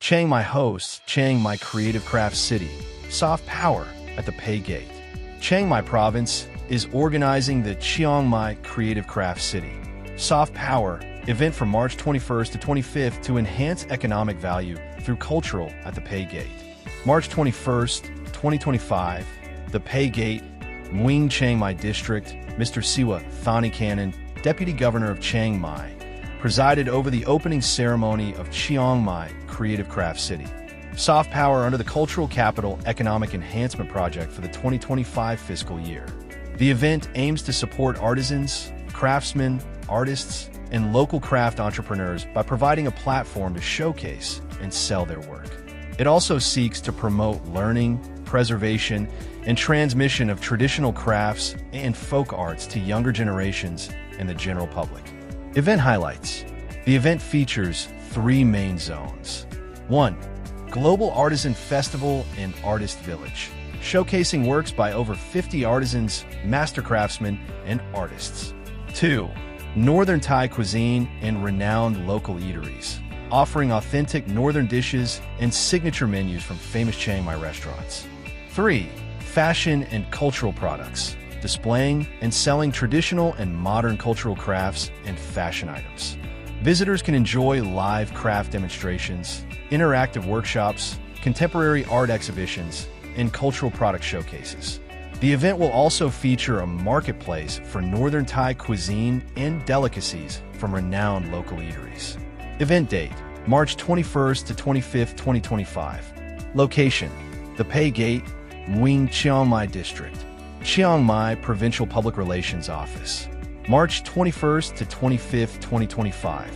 Chiang Mai hosts Chiang Mai Creative Crafts City, Soft Power at the Phae Gate. Chiang Mai Province is organizing the Chiang Mai Creative Crafts City, Soft Power event from March 21st to 25th to enhance economic value through cultural at the Phae Gate. March 21st, 2025, the Phae Gate, Mueang Chiang Mai District, Mr. Siwa Thanikanon, Deputy Governor of Chiang Mai, presided over the opening ceremony of Chiang Mai Creative Crafts City, Soft Power under the Cultural Capital Economic Enhancement Project for the 2025 fiscal year. The event aims to support artisans, craftsmen, artists, and local craft entrepreneurs by providing a platform to showcase and sell their work. It also seeks to promote learning, preservation, and transmission of traditional crafts and folk arts to younger generations and the general public. Event highlights. The event features 3 main zones. 1. Global Artisan Festival and Artist Village, showcasing works by over 50 artisans, master craftsmen, and artists. 2. Northern Thai cuisine and renowned local eateries, offering authentic northern dishes and signature menus from famous Chiang Mai restaurants. 3. Fashion and cultural products, displaying and selling traditional and modern cultural crafts and fashion items. Visitors can enjoy live craft demonstrations, interactive workshops, contemporary art exhibitions, and cultural product showcases. The event will also feature a marketplace for Northern Thai cuisine and delicacies from renowned local eateries. Event date, March 21st to 25th, 2025. Location, the Phae Gate, Mueang Chiang Mai District, Chiang Mai Provincial Public Relations Office. March 21st to 25th, 2025.